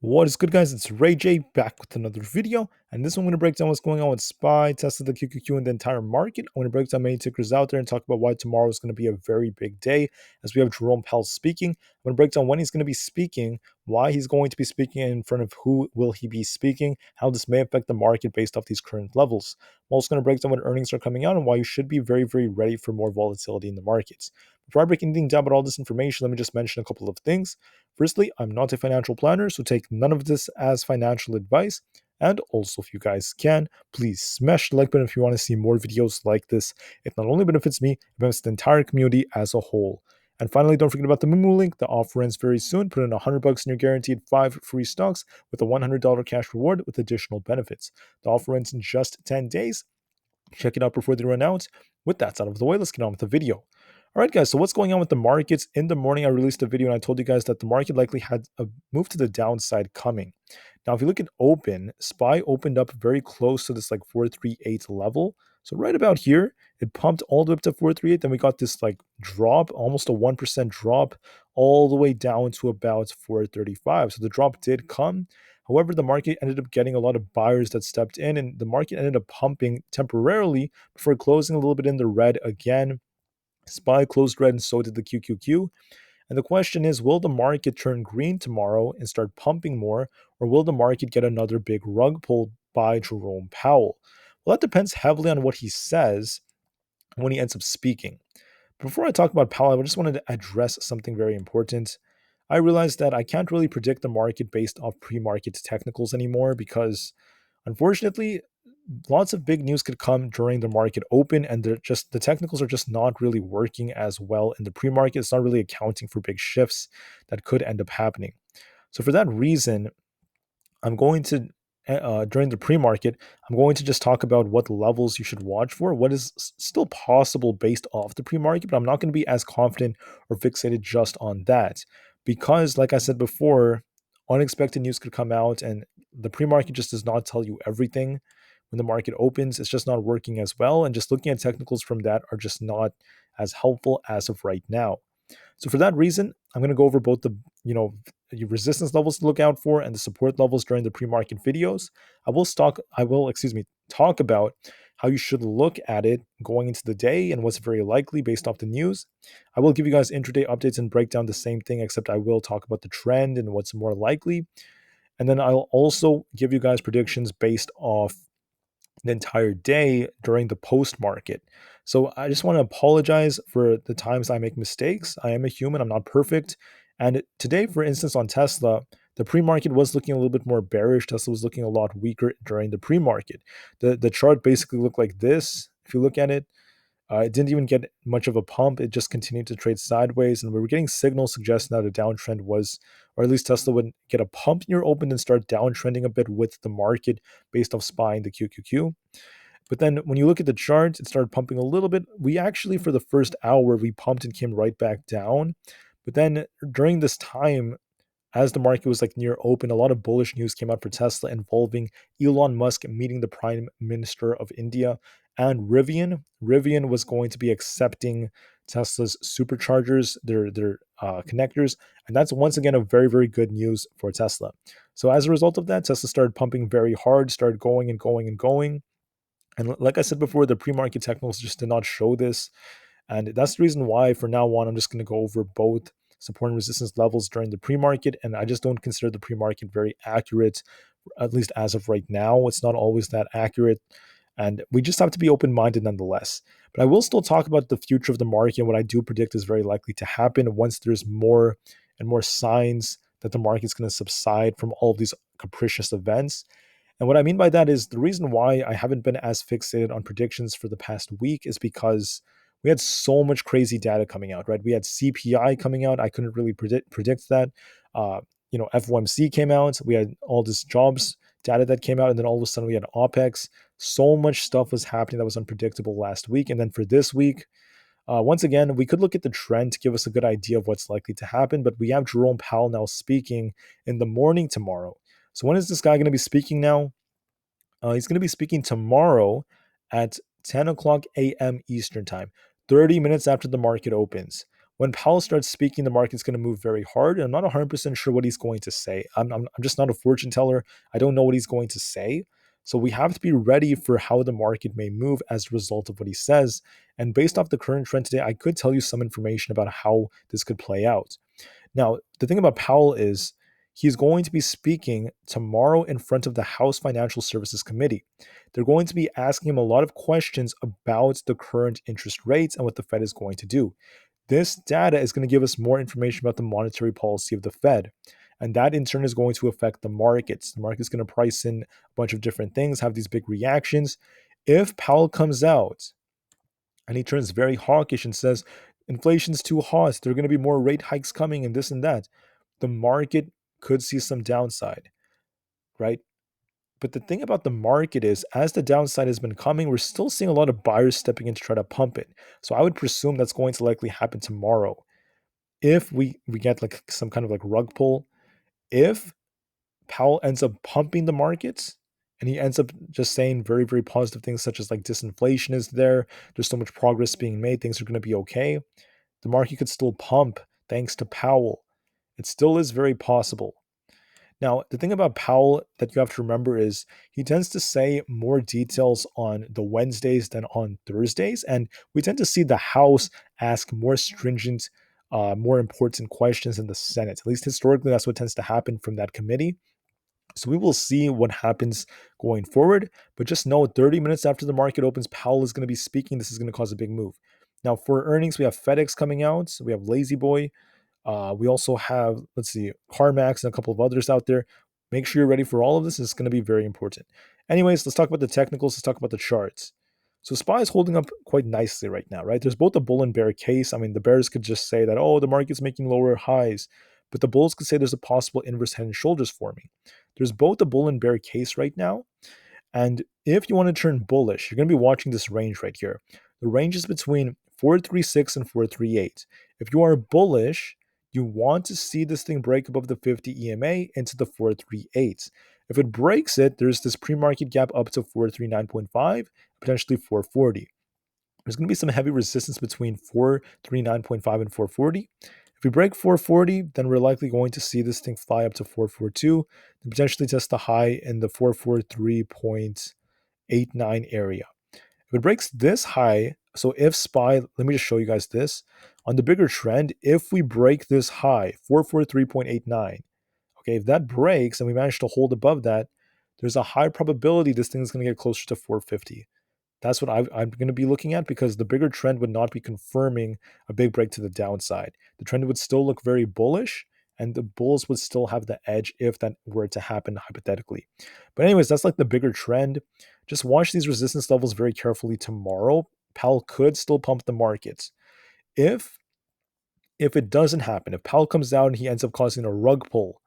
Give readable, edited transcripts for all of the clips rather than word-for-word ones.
What is good, guys? It's Rey-Jay back with another video, and this one I'm going to break down what's going on with SPY, Tesla, the QQQ, and the entire market. I'm going to break down many tickers out there and talk about why tomorrow is going to be a very big day as we have Jerome Powell speaking. I'm going to break down when he's going to be speaking, why he's going to be speaking, in front of who will he be speaking, how this may affect the market based off these current levels. I'm also going to break down when earnings are coming out and why you should be very, very ready for more volatility in the markets. Before I break anything down about all this information, let me just mention a couple of things. Firstly, I'm not a financial planner, so take none of this as financial advice. And also, if you guys can, please smash the like button if you want to see more videos like this. It not only benefits me, it benefits the entire community as a whole. And finally, don't forget about the Moomoo link. The offer ends very soon. Put in $100 and you're guaranteed 5 free stocks with a $100 cash reward with additional benefits. The offer ends in just 10 days. Check it out before they run out. With that out of the way, let's get on with the video. All right, guys, so what's going on with the markets? In the morning, I released a video and I told you guys that the market likely had a move to the downside coming. Now, if you look at open, SPY opened up very close to this like 438 level. So right about here, it pumped all the way up to 438. Then we got this like drop, almost a 1% drop, all the way down to about 435. So the drop did come. However, the market ended up getting a lot of buyers that stepped in, and the market ended up pumping temporarily before closing a little bit in the red again. SPY closed red and so did the QQQ. And the question is, will the market turn green tomorrow and start pumping more, or will the market get another big rug pull by Jerome Powell? Well, that depends heavily on what he says when he ends up speaking. Before I talk about Powell, I just wanted to address something very important. I realized that I can't really predict the market based off pre-market technicals anymore because, unfortunately, lots of big news could come during the market open, and the technicals are just not really working as well in the pre-market. It's not really accounting for big shifts that could end up happening. So for that reason, I'm going to during the pre-market, I'm going to just talk about what levels you should watch for, what is still possible based off the pre-market, but I'm not going to be as confident or fixated just on that because, like I said before, unexpected news could come out, and the pre-market just does not tell you everything. When the market opens, it's just not working as well, and just looking at technicals from that are just not as helpful as of right now. So for that reason, I'm going to go over both the resistance levels to look out for and the support levels during the pre-market videos. Talk about how you should look at it going into the day and what's very likely based off the news. I will give you guys intraday updates and break down the same thing, except I will talk about the trend and what's more likely. And then I'll also give you guys predictions based off the entire day during the post market. So I just want to apologize for the times I make mistakes. I am a human, I'm not perfect. And today, for instance, on Tesla, the pre-market was looking a little bit more bearish. Tesla was looking a lot weaker during the pre-market. The chart basically looked like this. If you look at it, it didn't even get much of a pump. It just continued to trade sideways. And we were getting signals suggesting that a downtrend was, or at least Tesla would get a pump near open and start downtrending a bit with the market based off SPY and the QQQ. But then when you look at the charts, it started pumping a little bit. We actually, for the first hour, we pumped and came right back down. But then during this time, as the market was like near open, a lot of bullish news came out for Tesla involving Elon Musk meeting the Prime Minister of India and Rivian. Rivian was going to be accepting Tesla's superchargers, their connectors, and that's once again a very, very good news for Tesla. So as a result of that, Tesla started pumping very hard, started going and going and going. And like I said before, the pre-market technicals just did not show this. And that's the reason why, for now on, I'm just going to go over both support and resistance levels during the pre-market. And I just don't consider the pre-market very accurate, at least as of right now. It's not always that accurate. And we just have to be open-minded nonetheless. But I will still talk about the future of the market and what I do predict is very likely to happen once there's more and more signs that the market's going to subside from all of these capricious events. And what I mean by that is the reason why I haven't been as fixated on predictions for the past week is because we had so much crazy data coming out, right? We had CPI coming out. I couldn't really predict that. FOMC came out. We had all this jobs data that came out, and then all of a sudden we had OPEX. So much stuff was happening that was unpredictable last week. And then for this week, once again, we could look at the trend to give us a good idea of what's likely to happen, but we have Jerome Powell now speaking in the morning tomorrow. So when is this guy going to be speaking now? He's going to be speaking tomorrow at 10 o'clock a.m. Eastern Time, 30 minutes after the market opens. when Powell starts speaking, the market's going to move very hard. And I'm not 100% sure what he's going to say. I'm just not a fortune teller. I don't know what he's going to say. So we have to be ready for how the market may move as a result of what he says. And based off the current trend today, I could tell you some information about how this could play out. Now, the thing about Powell is he's going to be speaking tomorrow in front of the House Financial Services Committee. They're going to be asking him a lot of questions about the current interest rates and what the Fed is going to do. This data is going to give us more information about the monetary policy of the Fed. And that in turn is going to affect the markets. The market's going to price in a bunch of different things, have these big reactions. If Powell comes out and he turns very hawkish and says, inflation's too hot, there are going to be more rate hikes coming and this and that, the market could see some downside, right? But the thing about the market is, as the downside has been coming, we're still seeing a lot of buyers stepping in to try to pump it. So I would presume that's going to likely happen tomorrow. If we get like some kind of like rug pull, if Powell ends up pumping the markets and he ends up just saying very, very positive things such as like disinflation is there, there's so much progress being made, things are going to be okay, the market could still pump thanks to Powell. It still is very possible. Now, the thing about Powell that you have to remember is he tends to say more details on the Wednesdays than on Thursdays. And we tend to see the House ask more stringent, more important questions than the Senate. At least historically, that's what tends to happen from that committee. So we will see what happens going forward. But just know 30 minutes after the market opens, Powell is going to be speaking. This is going to cause a big move. Now, for earnings, we have FedEx coming out. We have Lazy Boy. We also have, let's see, CarMax and a couple of others out there. Make sure you're ready for all of this. It's going to be very important. Anyways, let's talk about the technicals. Let's talk about the charts. So SPY is holding up quite nicely right now, right? There's both a bull and bear case. I mean, the bears could just say that, oh, the market's making lower highs. But the bulls could say there's a possible inverse head and shoulders forming. There's both a bull and bear case right now. And if you want to turn bullish, you're going to be watching this range right here. The range is between 436 and 438. If you are bullish, you want to see this thing break above the 50 EMA into the 438. If it breaks it, there's this pre-market gap up to 439.5, potentially 440. There's going to be some heavy resistance between 439.5 and 440. If we break 440, then we're likely going to see this thing fly up to 442 and potentially test the high in the 443.89 area. If it breaks this high, so if SPY, let me just show you guys this. On the bigger trend, if we break this high, 443.89, okay, if that breaks and we manage to hold above that, there's a high probability this thing is going to get closer to 450. That's what I'm going to be looking at because the bigger trend would not be confirming a big break to the downside. The trend would still look very bullish, and the bulls would still have the edge if that were to happen hypothetically. But anyways, that's like the bigger trend. Just watch these resistance levels very carefully tomorrow. Powell could still pump the markets. If it doesn't happen, if Powell comes out and he ends up causing a rug pull,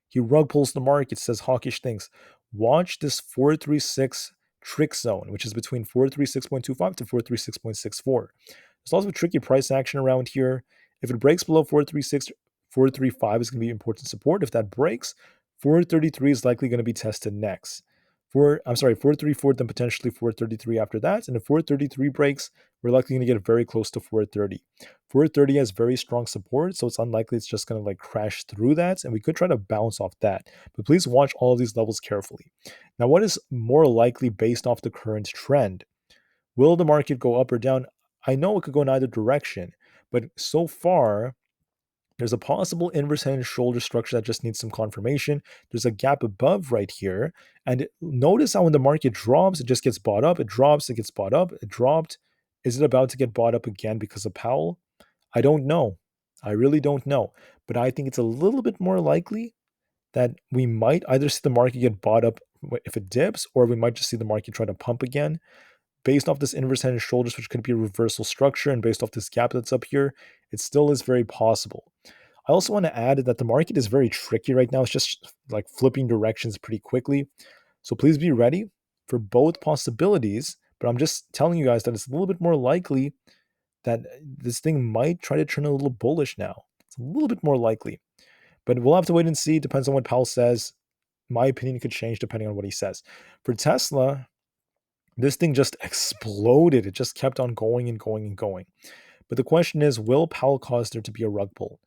he rug pulls the market, says hawkish things. Watch this 436 trick zone, which is between 436.25 to 436.64. There's lots of tricky price action around here. If it breaks below 436, 435 is going to be important support. If that breaks, 433 is likely going to be tested next. 434, then potentially 433 after that. And if 433 breaks, we're likely going to get very close to 430. 430 has very strong support, so it's unlikely it's just going to like crash through that, and we could try to bounce off that. But please watch all of these levels carefully. Now, what is more likely based off the current trend? Will the market go up or down? I know it could go in either direction, but so far, there's a possible inverse head and shoulder structure that just needs some confirmation. There's a gap above right here. And notice how when the market drops, it just gets bought up. It drops, it gets bought up, it dropped. Is it about to get bought up again because of Powell? I don't know. I really don't know. But I think it's a little bit more likely that we might either see the market get bought up if it dips, or we might just see the market try to pump again. Based off this inverse head and shoulders, which could be a reversal structure, and based off this gap that's up here, it still is very possible. I also want to add that the market is very tricky right now. It's just like flipping directions pretty quickly. So please be ready for both possibilities. But I'm just telling you guys that it's a little bit more likely that this thing might try to turn a little bullish now. It's a little bit more likely. But we'll have to wait and see. Depends on what Powell says. My opinion could change depending on what he says. For Tesla, this thing just exploded. It just kept on going and going and going. But the question is, will Powell cause there to be a rug pull?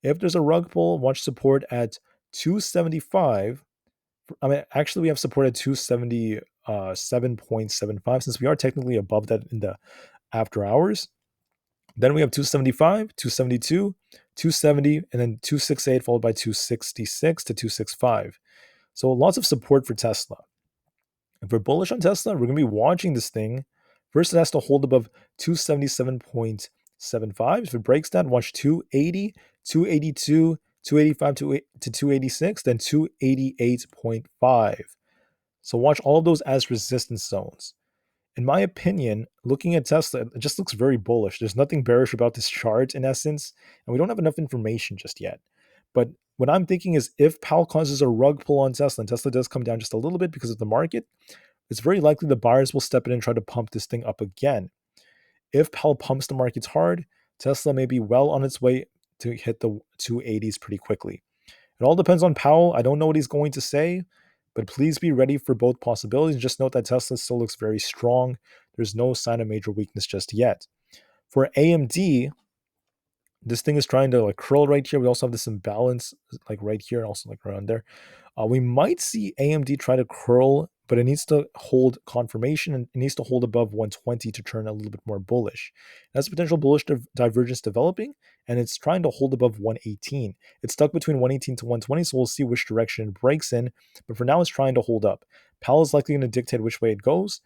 If there's a rug pull, watch support at 275. I mean, actually, we have support at 277.75 since we are technically above that in the after hours. Then we have 275, 272, 270, and then 268, followed by 266 to 265. So lots of support for Tesla. If we're bullish on Tesla, we're going to be watching this thing. First, it has to hold above 277.75. If it breaks that, watch 280, 282, 285 to 286, then 288.5. So watch all of those as resistance zones. In my opinion, looking at Tesla, it just looks very bullish. There's nothing bearish about this chart in essence, and we don't have enough information just yet. But what I'm thinking is if Powell causes a rug pull on Tesla, and Tesla does come down just a little bit because of the market, it's very likely the buyers will step in and try to pump this thing up again. If Powell pumps the markets hard, Tesla may be well on its way to hit the 280s pretty quickly. It all depends on Powell. I don't know what he's going to say, but please be ready for both possibilities. Just note that Tesla still looks very strong. There's no sign of major weakness just yet. For AMD, this thing is trying to like curl right here. We also have this imbalance like right here and also like around there. We might see AMD try to curl, but it needs to hold confirmation and it needs to hold above 120 to turn a little bit more bullish. That's potential bullish divergence developing, and it's trying to hold above 118. It's stuck between 118 to 120, so we'll see which direction it breaks in. But for now, it's trying to hold up. Powell is likely going to dictate which way it goes.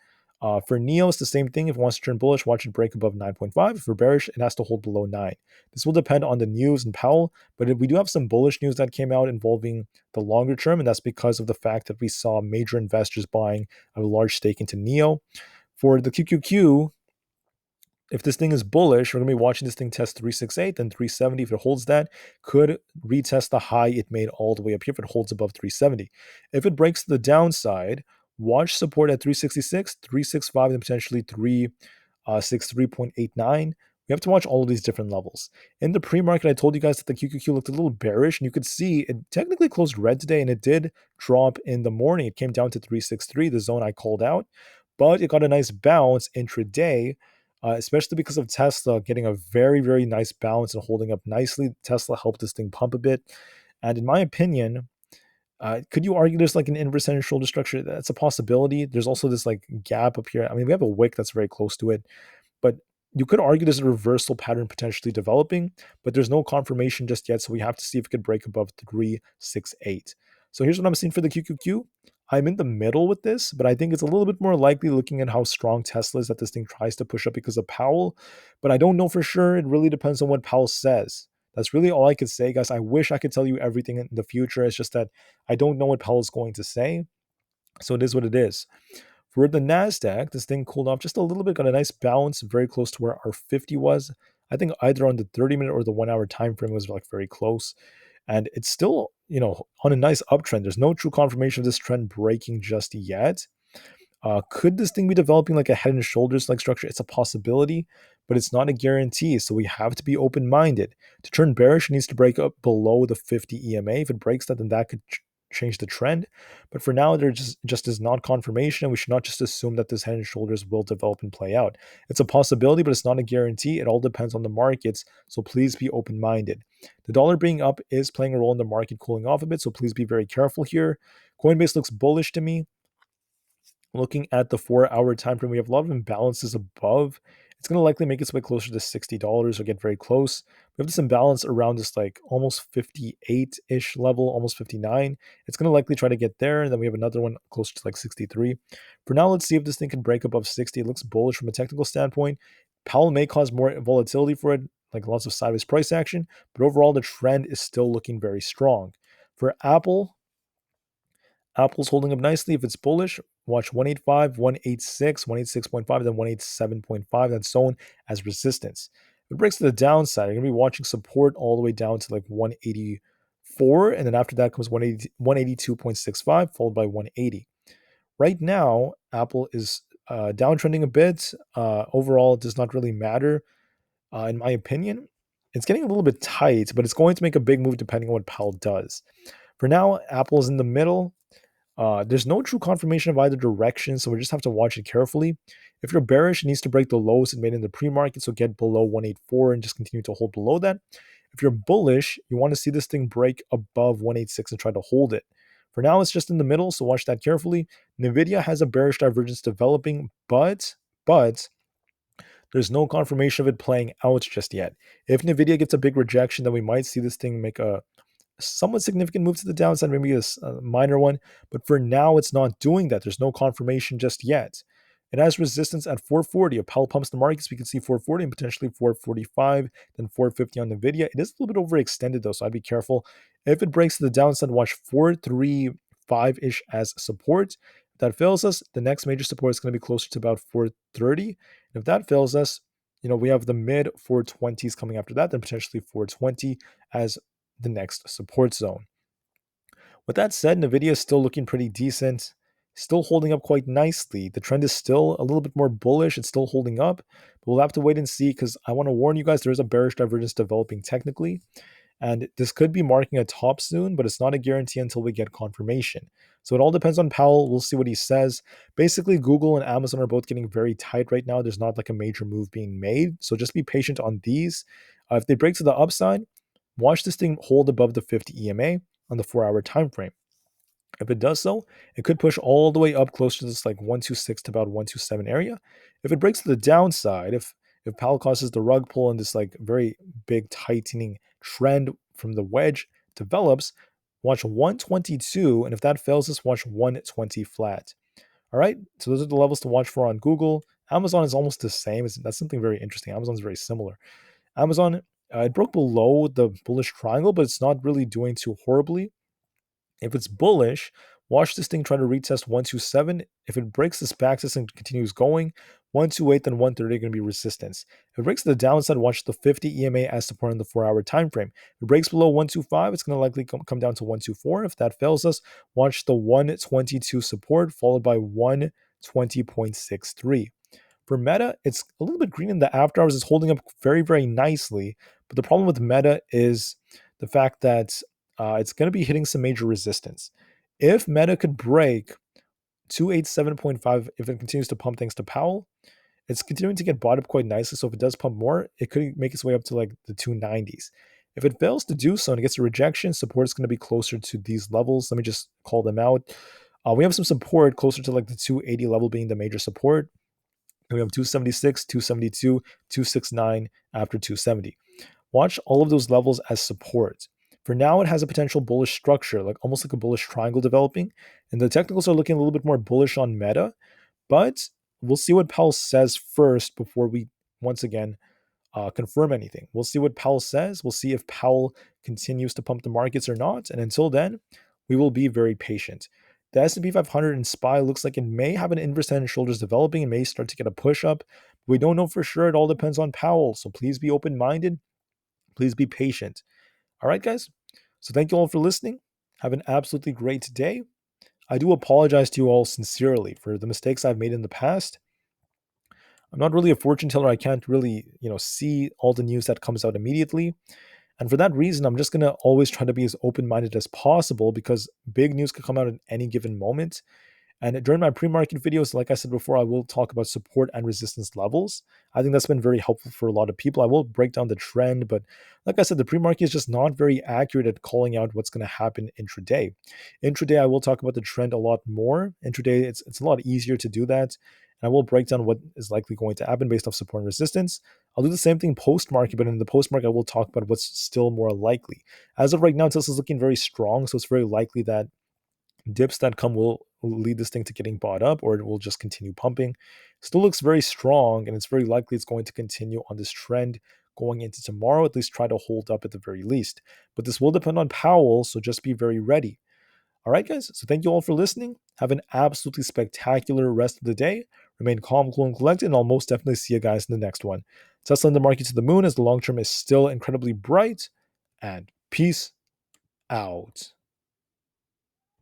For NEO, it's the same thing. If it wants to turn bullish, watch it break above 9.5. If we're bearish, it has to hold below 9. This will depend on the news and Powell, but we do have some bullish news that came out involving the longer term, and that's because of the fact that we saw major investors buying a large stake into NEO. For the QQQ, if this thing is bullish, we're going to be watching this thing test 368, then 370. If it holds that, could retest the high it made all the way up here if it holds above 370. If it breaks to the downside, watch support at 366, 365, and potentially 363.89. We have to watch all of these different levels. In the pre-market, I told you guys that the QQQ looked a little bearish, and you could see it technically closed red today, and it did drop in the morning. It came down to 363, the zone I called out, but it got a nice bounce intraday, especially because of Tesla getting a very, very nice bounce and holding up nicely. Tesla helped this thing pump a bit. And in my opinion, could you argue there's like an inverse head and shoulder structure? That's a possibility. There's also this like gap up here. I mean, we have a wick that's very close to it, but you could argue there's a reversal pattern potentially developing, but there's no confirmation just yet. So we have to see if it could break above 368. So here's what I'm seeing for the QQQ. I'm in the middle with this, but I think it's a little bit more likely looking at how strong Tesla is that this thing tries to push up because of Powell. But I don't know for sure. It really depends on what Powell says. That's really all I could say, guys. I wish I could tell you everything in the future. It's just that I don't know what Powell's going to say. So it is what it is. For the NASDAQ, this thing cooled off just a little bit, got a nice bounce, very close to where our 50 was. I think either on the 30-minute or the 1 hour time frame was like very close. And it's still, on a nice uptrend. There's no true confirmation of this trend breaking just yet. Could this thing be developing like a head and shoulders like structure? It's a possibility, but it's not a guarantee. So we have to be open minded. To turn bearish, it needs to break up below the 50 EMA. If it breaks that, then that could change the trend. But for now, there just is not confirmation. We should not just assume that this head and shoulders will develop and play out. It's a possibility, but it's not a guarantee. It all depends on the markets. So please be open minded. The dollar being up is playing a role in the market cooling off a bit. So please be very careful here. Coinbase looks bullish to me. Looking at the 4 hour time frame, we have a lot of imbalances above. It's going to likely make its way closer to $60 or get very close. We have this imbalance around this like almost 58-ish level, almost 59. It's going to likely try to get there. And then we have another one closer to like 63. For now, let's see if this thing can break above 60. It looks bullish from a technical standpoint. Powell may cause more volatility for it, like lots of sideways price action. But overall, the trend is still looking very strong. For Aapl, Apple's holding up nicely. If it's bullish, watch 185, 186, 186.5, then 187.5. That's zone as resistance. If it breaks to the downside, you're going to be watching support all the way down to like 184. And then after that comes 182.65, followed by 180. Right now, Aapl is downtrending a bit. Overall, it does not really matter. In my opinion, it's getting a little bit tight, but it's going to make a big move depending on what Powell does. For now, Aapl is in the middle. There's no true confirmation of either direction, so we just have to watch it carefully. If you're bearish, it needs to break the lows it made in the pre-market, so get below 184 and just continue to hold below that. If you're bullish, you want to see this thing break above 186 and try to hold it. For now, it's just in the middle, so watch that carefully. Nvidia has a bearish divergence developing, but there's no confirmation of it playing out just yet. If Nvidia gets a big rejection, then we might see this thing make a somewhat significant move to the downside, maybe a minor one. But for now, it's not doing that. There's no confirmation just yet. It has resistance at 440. If Powell pumps the markets, we can see 440 and potentially 445, then 450 on Nvidia. It is a little bit overextended though, so I'd be careful. If it breaks to the downside, watch 435-ish as support. If that fails us, the next major support is going to be closer to about 430. And if that fails us, we have the mid 420s coming after that, then potentially 420 as the next support zone. With that said, Nvidia is still looking pretty decent, still holding up quite nicely. The trend is still a little bit more bullish. It's still holding up, but we'll have to wait and see because I want to warn you guys there is a bearish divergence developing technically. And this could be marking a top soon, but it's not a guarantee until we get confirmation. So it all depends on Powell. We'll see what he says. Basically, Google and Amazon are both getting very tight right now. There's not like a major move being made. So just be patient on these. If they break to the upside, watch this thing hold above the 50 EMA on the 4-hour time frame. If it does so, it could push all the way up close to this like 126 to about 127 area. If it breaks to the downside, if Powell causes the rug pull and this like very big tightening trend from the wedge develops, watch 122, and if that fails us, watch 120 flat. All right, so those are the levels to watch for on Google. Amazon is almost the same. That's something very interesting. Amazon's very similar. Amazon, it broke below the bullish triangle, but it's not really doing too horribly. If it's bullish, watch this thing try to retest 127. If it breaks this backtest and continues going, 128 then 130 are going to be resistance. If it breaks to the downside, watch the 50 EMA as support in the 4-hour time frame. If it breaks below 125, it's going to likely come down to 124. If that fails us, watch the 122 support followed by 120.63. For Meta, it's a little bit green in the after hours. It's holding up very, very nicely. But the problem with Meta is the fact that it's going to be hitting some major resistance. If Meta could break 287.5, if it continues to pump thanks to Powell, it's continuing to get bought up quite nicely. So if it does pump more, it could make its way up to like the 290s. If it fails to do so and it gets a rejection, support is going to be closer to these levels. Let me just call them out. We have some support closer to like the 280 level being the major support. We have 276, 272, 269 after 270. Watch all of those levels as support. For now, it has a potential bullish structure, like almost like a bullish triangle developing. And the technicals are looking a little bit more bullish on Meta, but we'll see what Powell says first before we once again confirm anything. We'll see what Powell says. We'll see if Powell continues to pump the markets or not. And until then, we will be very patient. The S&P 500 and SPY looks like it may have an inverse head and shoulders developing and may start to get a push up. We don't know for sure. It all depends on Powell. So please be open-minded. Please be patient. All right, guys. So thank you all for listening. Have an absolutely great day. I do apologize to you all sincerely for the mistakes I've made in the past. I'm not really a fortune teller. I can't really, see all the news that comes out immediately. And for that reason, I'm just going to always try to be as open-minded as possible because big news could come out at any given moment. And during my pre-market videos, like I said before, I will talk about support and resistance levels. I think that's been very helpful for a lot of people. I will break down the trend, but like I said, the pre-market is just not very accurate at calling out what's going to happen intraday. Intraday, I will talk about the trend a lot more. Intraday, it's a lot easier to do that. And I will break down what is likely going to happen based off support and resistance. I'll do the same thing post-market, but in the post-market, I will talk about what's still more likely. As of right now, Tesla's looking very strong, so it's very likely that dips that come will lead this thing to getting bought up or it will just continue pumping. Still looks very strong and it's very likely it's going to continue on this trend going into tomorrow, at least try to hold up at the very least. But this will depend on Powell, so just be very ready. All right, guys. So thank you all for listening. Have an absolutely spectacular rest of the day. Remain calm, cool, and collected, and I'll most definitely see you guys in the next one. Tesla in the market to the moon as the long term is still incredibly bright. And peace out.